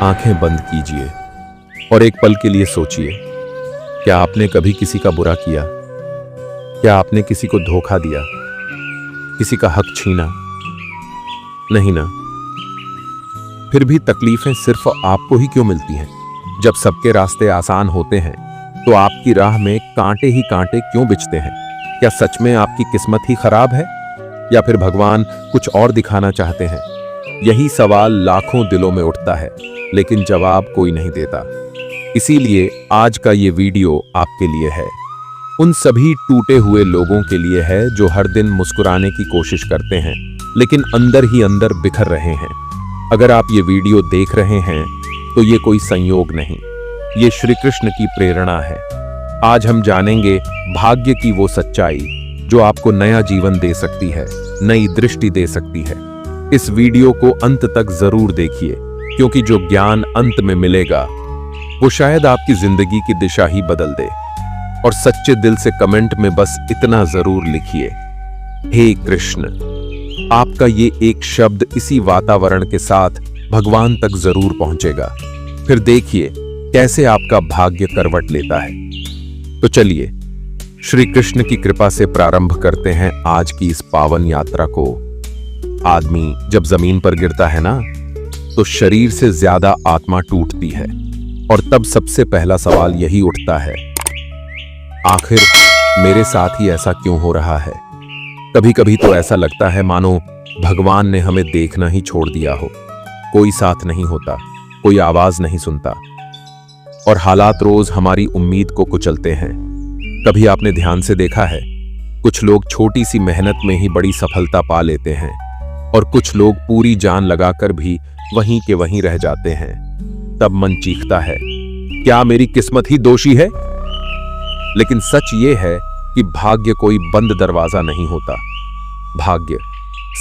आंखें बंद कीजिए और एक पल के लिए सोचिए, क्या आपने कभी किसी का बुरा किया? क्या आपने किसी को धोखा दिया, किसी का हक छीना? नहीं ना। फिर भी तकलीफें सिर्फ आपको ही क्यों मिलती हैं? जब सबके रास्ते आसान होते हैं तो आपकी राह में कांटे ही कांटे क्यों बिछते हैं? क्या सच में आपकी किस्मत ही खराब है या फिर भगवान कुछ और दिखाना चाहते हैं? यही सवाल लाखों दिलों में उठता है, लेकिन जवाब कोई नहीं देता। इसीलिए आज का ये वीडियो आपके लिए है, उन सभी टूटे हुए लोगों के लिए है जो हर दिन मुस्कुराने की कोशिश करते हैं लेकिन अंदर ही अंदर बिखर रहे हैं। अगर आप ये वीडियो देख रहे हैं तो ये कोई संयोग नहीं, ये श्री कृष्ण की प्रेरणा है। आज हम जानेंगे भाग्य की वो सच्चाई जो आपको नया जीवन दे सकती है, नई दृष्टि दे सकती है। इस वीडियो को अंत तक जरूर देखिए, क्योंकि जो ज्ञान अंत में मिलेगा वो शायद आपकी जिंदगी की दिशा ही बदल दे। और सच्चे दिल से कमेंट में बस इतना जरूर लिखिए, हे कृष्ण। आपका ये एक शब्द इसी वातावरण के साथ भगवान तक जरूर पहुंचेगा। फिर देखिए कैसे आपका भाग्य करवट लेता है। तो चलिए श्री कृष्ण की कृपा से प्रारंभ करते हैं आज की इस पावन यात्रा को। आदमी जब जमीन पर गिरता है ना, तो शरीर से ज्यादा आत्मा टूटती है और तब सबसे पहला सवाल यही उठता है, आखिर मेरे साथ ही ऐसा क्यों हो रहा है? कभी कभी तो ऐसा लगता है मानो भगवान ने हमें देखना ही छोड़ दिया हो। कोई साथ नहीं होता, कोई आवाज नहीं सुनता और हालात रोज हमारी उम्मीद को कुचलते हैं। कभी आपने ध्यान से देखा है, कुछ लोग छोटी सी मेहनत में ही बड़ी सफलता पा लेते हैं और कुछ लोग पूरी जान लगाकर भी वहीं के वहीं रह जाते हैं। तब मन चीखता है, क्या मेरी किस्मत ही दोषी है? लेकिन सच ये है कि भाग्य कोई बंद दरवाजा नहीं होता। भाग्य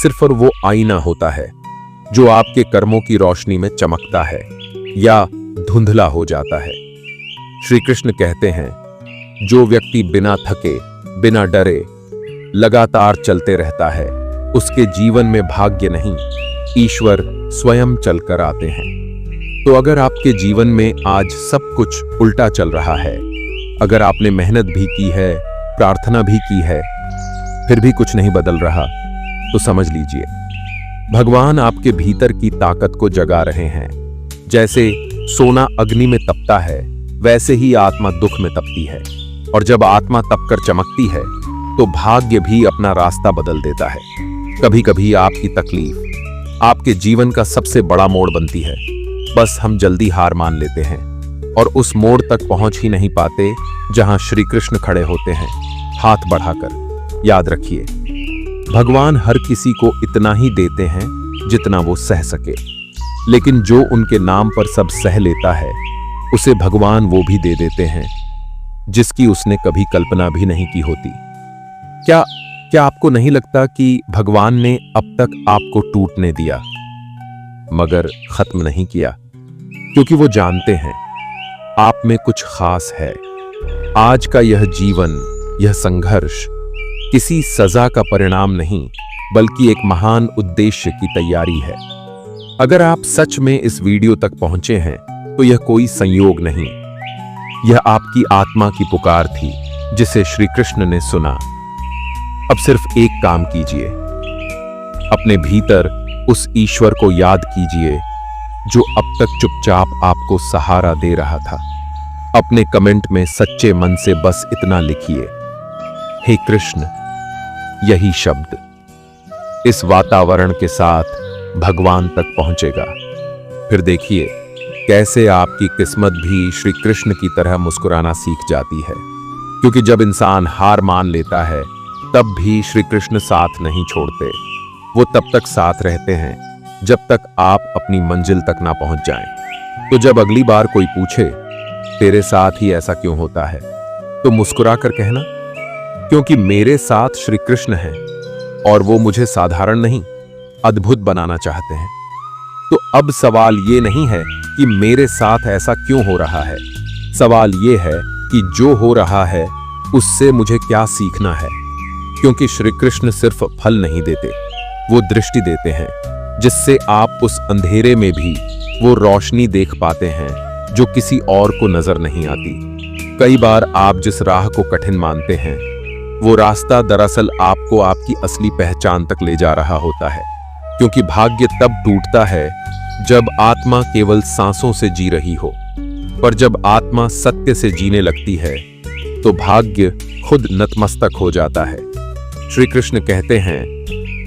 सिर्फ और वो आईना होता है जो आपके कर्मों की रोशनी में चमकता है या धुंधला हो जाता है। श्री कृष्ण कहते हैं, जो व्यक्ति बिना थके, बिना डरे लगातार चलते रहता है, उसके जीवन में भाग्य नहीं, ईश्वर स्वयं चलकर आते हैं। तो अगर आपके जीवन में आज सब कुछ उल्टा चल रहा है, अगर आपने मेहनत भी की है, प्रार्थना भी की है, फिर भी कुछ नहीं बदल रहा, तो समझ लीजिए भगवान आपके भीतर की ताकत को जगा रहे हैं। जैसे सोना अग्नि में तपता है, वैसे ही आत्मा दुख में तपती है और जब आत्मा तपकर चमकती है तो भाग्य भी अपना रास्ता बदल देता है। कभी कभी आपकी तकलीफ आपके जीवन का सबसे बड़ा मोड़ बनती है। बस हम जल्दी हार मान लेते हैं और उस मोड़ तक पहुंच ही नहीं पाते जहां श्री कृष्ण खड़े होते हैं हाथ बढ़ाकर। याद रखिए, भगवान हर किसी को इतना ही देते हैं जितना वो सह सके, लेकिन जो उनके नाम पर सब सह लेता है उसे भगवान वो भी दे देते हैं जिसकी उसने कभी कल्पना भी नहीं की होती। क्या आपको नहीं लगता कि भगवान ने अब तक आपको टूटने दिया मगर खत्म नहीं किया? क्योंकि वो जानते हैं आप में कुछ खास है। आज का यह जीवन, यह संघर्ष किसी सजा का परिणाम नहीं, बल्कि एक महान उद्देश्य की तैयारी है। अगर आप सच में इस वीडियो तक पहुंचे हैं तो यह कोई संयोग नहीं, यह आपकी आत्मा की पुकार थी जिसे श्री कृष्ण ने सुना। अब सिर्फ एक काम कीजिए, अपने भीतर उस ईश्वर को याद कीजिए जो अब तक चुपचाप आपको सहारा दे रहा था। अपने कमेंट में सच्चे मन से बस इतना लिखिए, हे कृष्ण। यही शब्द इस वातावरण के साथ भगवान तक पहुंचेगा। फिर देखिए कैसे आपकी किस्मत भी श्री कृष्ण की तरह मुस्कुराना सीख जाती है। क्योंकि जब इंसान हार मान लेता है तब भी श्री कृष्ण साथ नहीं छोड़ते। वो तब तक साथ रहते हैं जब तक आप अपनी मंजिल तक ना पहुंच जाएं। तो जब अगली बार कोई पूछे तेरे साथ ही ऐसा क्यों होता है, तो मुस्कुरा कर कहना, क्योंकि मेरे साथ श्री कृष्ण हैं और वो मुझे साधारण नहीं, अद्भुत बनाना चाहते हैं। तो अब सवाल ये नहीं है कि मेरे साथ ऐसा क्यों हो रहा है, सवाल ये है कि जो हो रहा है उससे मुझे क्या सीखना है। क्योंकि श्री कृष्ण सिर्फ फल नहीं देते, वो दृष्टि देते हैं। जिससे आप उस अंधेरे में भी वो रोशनी देख पाते हैं जो किसी और को नजर नहीं आती। कई बार आप जिस राह को कठिन मानते हैं, वो रास्ता दरअसल आपको आपकी असली पहचान तक ले जा रहा होता है। क्योंकि भाग्य तब टूटता है जब आत्मा केवल सांसों से जी रही हो, पर जब आत्मा सत्य से जीने लगती है तो भाग्य खुद नतमस्तक हो जाता है। श्री कृष्ण कहते हैं,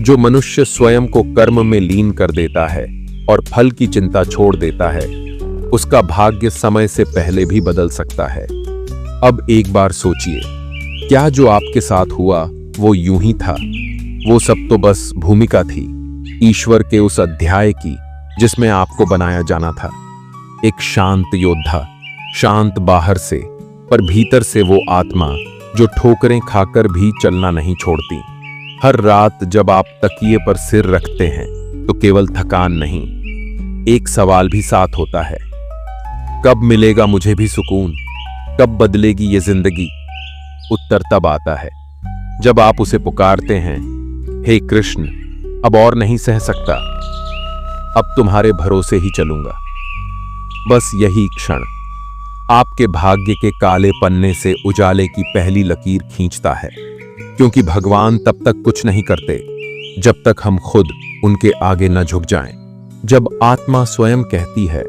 जो मनुष्य स्वयं को कर्म में लीन कर देता है और फल की चिंता छोड़ देता है, उसका भाग्य समय से पहले भी बदल सकता है। अब एक बार सोचिए, क्या जो आपके साथ हुआ वो यूं ही था? वो सब तो बस भूमिका थी ईश्वर के उस अध्याय की जिसमें आपको बनाया जाना था। एक शांत योद्धा, शांत बाहर से, पर भीतर से वो आत्मा जो ठोकरें खाकर भी चलना नहीं छोड़ती। हर रात जब आप तकिए पर सिर रखते हैं तो केवल थकान नहीं, एक सवाल भी साथ होता है, कब मिलेगा मुझे भी सुकून, कब बदलेगी ये जिंदगी? उत्तर तब आता है जब आप उसे पुकारते हैं, हे कृष्ण, अब और नहीं सह सकता, अब तुम्हारे भरोसे ही चलूंगा। बस यही क्षण आपके भाग्य के काले पन्ने से उजाले की पहली लकीर खींचता है। क्योंकि भगवान तब तक कुछ नहीं करते जब तक हम खुद उनके आगे न झुक जाएं। जब आत्मा स्वयं कहती है,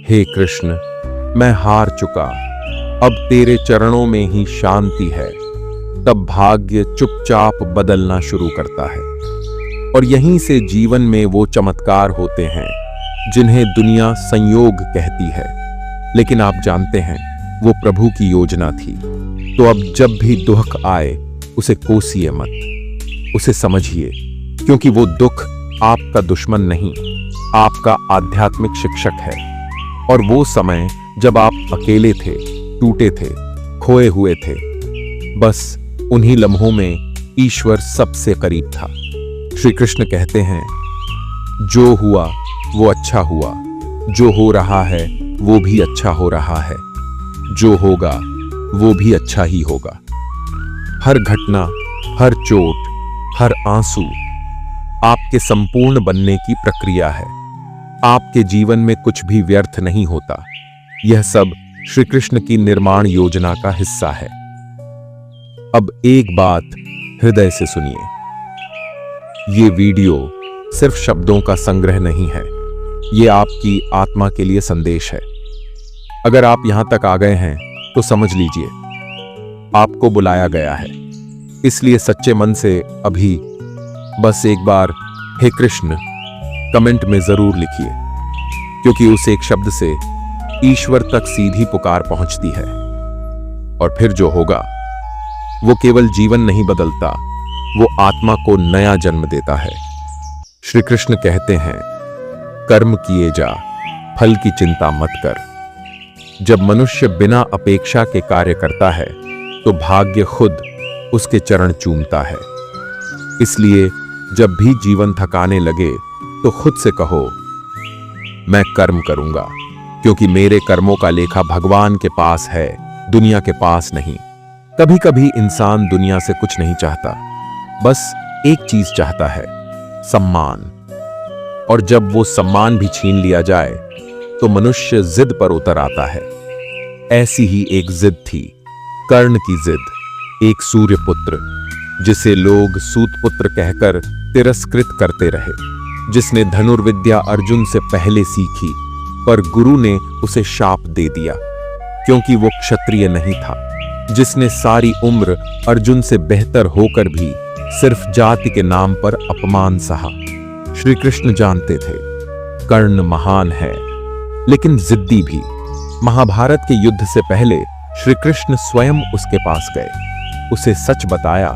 हे कृष्ण, मैं हार चुका, अब तेरे चरणों में ही शांति है, तब भाग्य चुपचाप बदलना शुरू करता है। और यहीं से जीवन में वो चमत्कार होते हैं जिन्हें दुनिया संयोग कहती है, लेकिन आप जानते हैं वो प्रभु की योजना थी। तो अब जब भी दुख आए उसे कोसिए मत, उसे समझिए, क्योंकि वो दुख आपका दुश्मन नहीं, आपका आध्यात्मिक शिक्षक है। और वो समय जब आप अकेले थे, टूटे थे, खोए हुए थे, बस उन्हीं लम्हों में ईश्वर सबसे करीब था। श्री कृष्ण कहते हैं, जो हुआ वो अच्छा हुआ, जो हो रहा है वो भी अच्छा हो रहा है, जो होगा वो भी अच्छा ही होगा। हर घटना, हर चोट, हर आंसू आपके संपूर्ण बनने की प्रक्रिया है। आपके जीवन में कुछ भी व्यर्थ नहीं होता। यह सब श्री कृष्ण की निर्माण योजना का हिस्सा है। अब एक बात हृदय से सुनिए, ये वीडियो सिर्फ शब्दों का संग्रह नहीं है, ये आपकी आत्मा के लिए संदेश है। अगर आप यहां तक आ गए हैं तो समझ लीजिए, आपको बुलाया गया है। इसलिए सच्चे मन से अभी बस एक बार हे कृष्ण कमेंट में जरूर लिखिए, क्योंकि उस एक शब्द से ईश्वर तक सीधी पुकार पहुंचती है। और फिर जो होगा वो केवल जीवन नहीं बदलता, वो आत्मा को नया जन्म देता है। श्री कृष्ण कहते हैं, कर्म किए जा, फल की चिंता मत कर। जब मनुष्य बिना अपेक्षा के कार्य करता है तो भाग्य खुद उसके चरण चूमता है। इसलिए जब भी जीवन थकाने लगे तो खुद से कहो, मैं कर्म करूंगा, क्योंकि मेरे कर्मों का लेखा भगवान के पास है, दुनिया के पास नहीं। कभी कभी इंसान दुनिया से कुछ नहीं चाहता, बस एक चीज चाहता है, सम्मान। और जब वो सम्मान भी छीन लिया जाए तो मनुष्य जिद पर उतर आता है। ऐसी ही एक जिद थी, कर्ण की जिद, एक सूर्यपुत्र जिसे लोग सूतपुत्र कहकर तिरस्कृत करते रहे, जिसने धनुर्विद्या अर्जुन से पहले सीखी, पर गुरु ने उसे शाप दे दिया क्योंकि वो क्षत्रिय नहीं था, जिसने सारी उम्र अर्जुन से बेहतर होकर भी सिर्फ जाति के नाम पर अपमान सहा। श्री कृष्ण जानते थे कर्ण महान है, लेकिन जिद्दी भी। महाभारत के युद्ध से पहले श्री कृष्ण स्वयं उसके पास गए, उसे सच बताया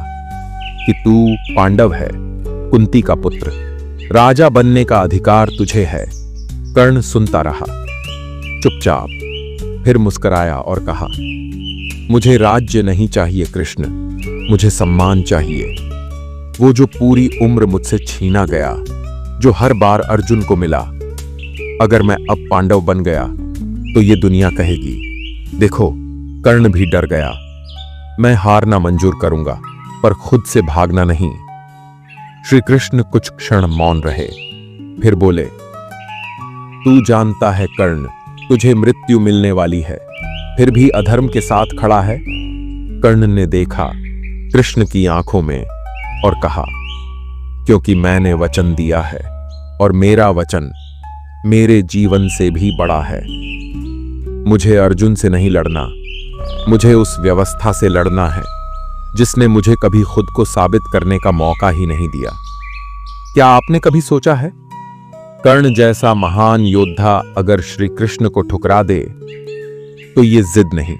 कि तू पांडव है, कुंती का पुत्र, राजा बनने का अधिकार तुझे है। कर्ण सुनता रहा चुपचाप, फिर मुस्कुराया और कहा, मुझे राज्य नहीं चाहिए कृष्ण, मुझे सम्मान चाहिए। वो जो पूरी उम्र मुझसे छीना गया, जो हर बार अर्जुन को मिला। अगर मैं अब पांडव बन गया तो ये दुनिया कहेगी, देखो कर्ण भी डर गया। मैं हारना मंजूर करूंगा, पर खुद से भागना नहीं। श्री कृष्ण कुछ क्षण मौन रहे, फिर बोले, तू जानता है कर्ण, तुझे मृत्यु मिलने वाली है, फिर भी अधर्म के साथ खड़ा है। कर्ण ने देखा कृष्ण की आंखों में और कहा, क्योंकि मैंने वचन दिया है और मेरा वचन मेरे जीवन से भी बड़ा है। मुझे अर्जुन से नहीं लड़ना, मुझे उस व्यवस्था से लड़ना है जिसने मुझे कभी खुद को साबित करने का मौका ही नहीं दिया। क्या आपने कभी सोचा है, कर्ण जैसा महान योद्धा अगर श्री कृष्ण को ठुकरा दे तो ये जिद नहीं,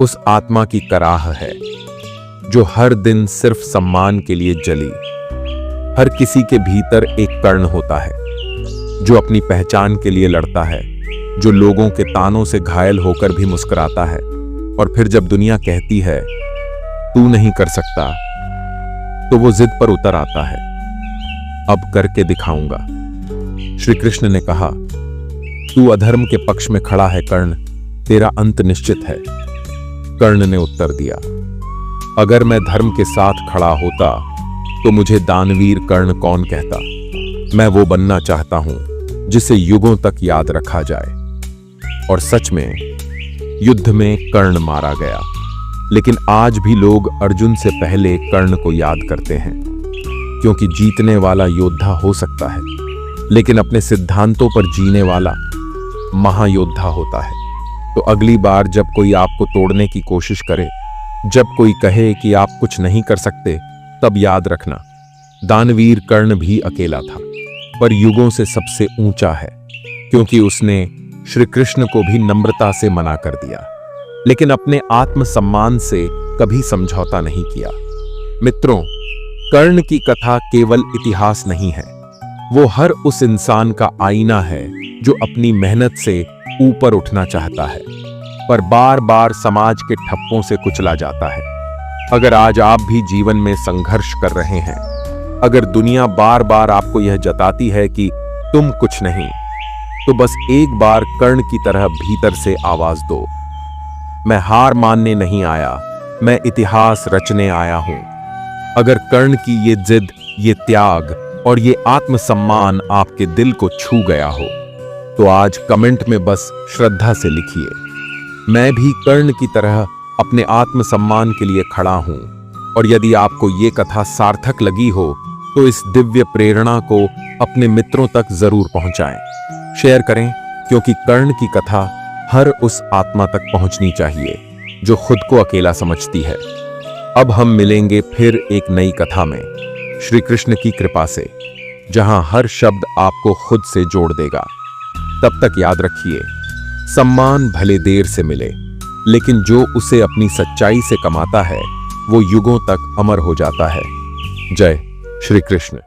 उस आत्मा की कराह है जो हर दिन सिर्फ सम्मान के लिए जली। हर किसी के भीतर एक कर्ण होता है जो अपनी पहचान के लिए लड़ता है, जो लोगों के तानों से घायल होकर भी मुस्कुराता है, और फिर जब दुनिया कहती है तू नहीं कर सकता तो वो जिद पर उतर आता है, अब करके दिखाऊंगा। श्री कृष्ण ने कहा, तू अधर्म के पक्ष में खड़ा है कर्ण, तेरा अंत निश्चित है। कर्ण ने उत्तर दिया, अगर मैं धर्म के साथ खड़ा होता तो मुझे दानवीर कर्ण कौन कहता। मैं वो बनना चाहता हूं जिसे युगों तक याद रखा जाए। और सच में युद्ध में कर्ण मारा गया, लेकिन आज भी लोग अर्जुन से पहले कर्ण को याद करते हैं, क्योंकि जीतने वाला योद्धा हो सकता है लेकिन अपने सिद्धांतों पर जीने वाला महायोद्धा होता है। तो अगली बार जब कोई आपको तोड़ने की कोशिश करे, जब कोई कहे कि आप कुछ नहीं कर सकते, तब याद रखना, दानवीर कर्ण भी अकेला था, पर युगों से सबसे ऊंचा है, क्योंकि उसने श्री कृष्ण को भी नम्रता से मना कर दिया, लेकिन अपने आत्मसम्मान से कभी समझौता नहीं किया। मित्रों, कर्ण की कथा केवल इतिहास नहीं है, वो हर उस इंसान का आईना है जो अपनी मेहनत से ऊपर उठना चाहता है, पर बार बार समाज के ठप्पों से कुचला जाता है। अगर आज आप भी जीवन में संघर्ष कर रहे हैं, अगर दुनिया बार बार आपको यह जताती है कि तुम कुछ नहीं, तो बस एक बार कर्ण की तरह भीतर से आवाज दो, मैं हार मानने नहीं आया, मैं इतिहास रचने आया हूं। अगर कर्ण की ये जिद, ये त्याग और ये आत्मसम्मान आपके दिल को छू गया हो, तो आज कमेंट में बस श्रद्धा से लिखिए, मैं भी कर्ण की तरह अपने आत्मसम्मान के लिए खड़ा हूं। और यदि आपको ये कथा सार्थक लगी हो तो इस दिव्य प्रेरणा को अपने मित्रों तक जरूर पहुंचाएं, शेयर करें, क्योंकि कर्ण की कथा हर उस आत्मा तक पहुंचनी चाहिए जो खुद को अकेला समझती है। अब हम मिलेंगे फिर एक नई कथा में, श्री कृष्ण की कृपा से, जहां हर शब्द आपको खुद से जोड़ देगा। तब तक याद रखिए, सम्मान भले देर से मिले, लेकिन जो उसे अपनी सच्चाई से कमाता है वो युगों तक अमर हो जाता है। जय श्री कृष्ण।